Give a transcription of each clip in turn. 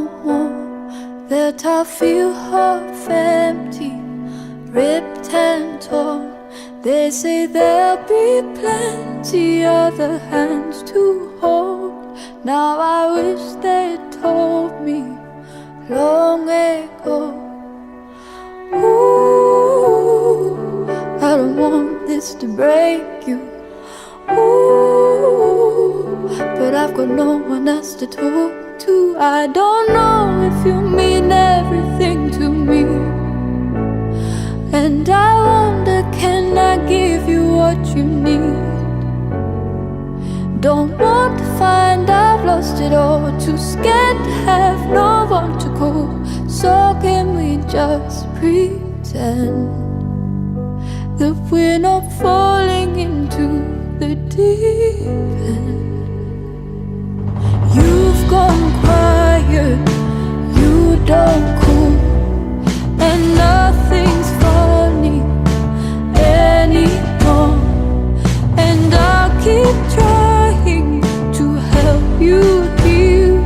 no more, that I feel half empty, ripped and torn. They say there'll be plenty other hands to hold. Now I wish they'd told me long ago. Ooh, I don't want this to break you. Ooh, but I've got no one else to talk to. I don't know if you mean everything to me, and I wonder, can I give you what you need? Don't want to find I've lost it all, too scared to have no one to call. So can we just pretend that we're not falling into the deep end? You've gone quiet, you don't cool, and nothing's funny anymore. And I'll keep trying to help you heal.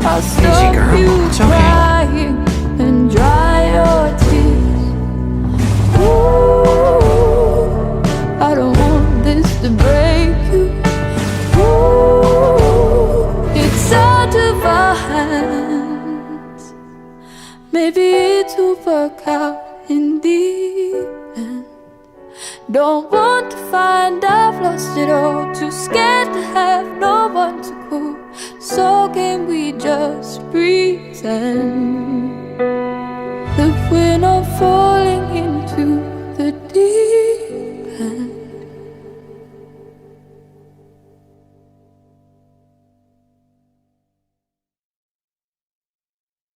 I'll stop you crying and dry your tears. Ooh, I don't want this to break you. Ooh, it's out of our hands. Maybe it'll work out in the end. Don't want to find I've lost it all, too scared to have no one to call. So can we just pretend that we're not falling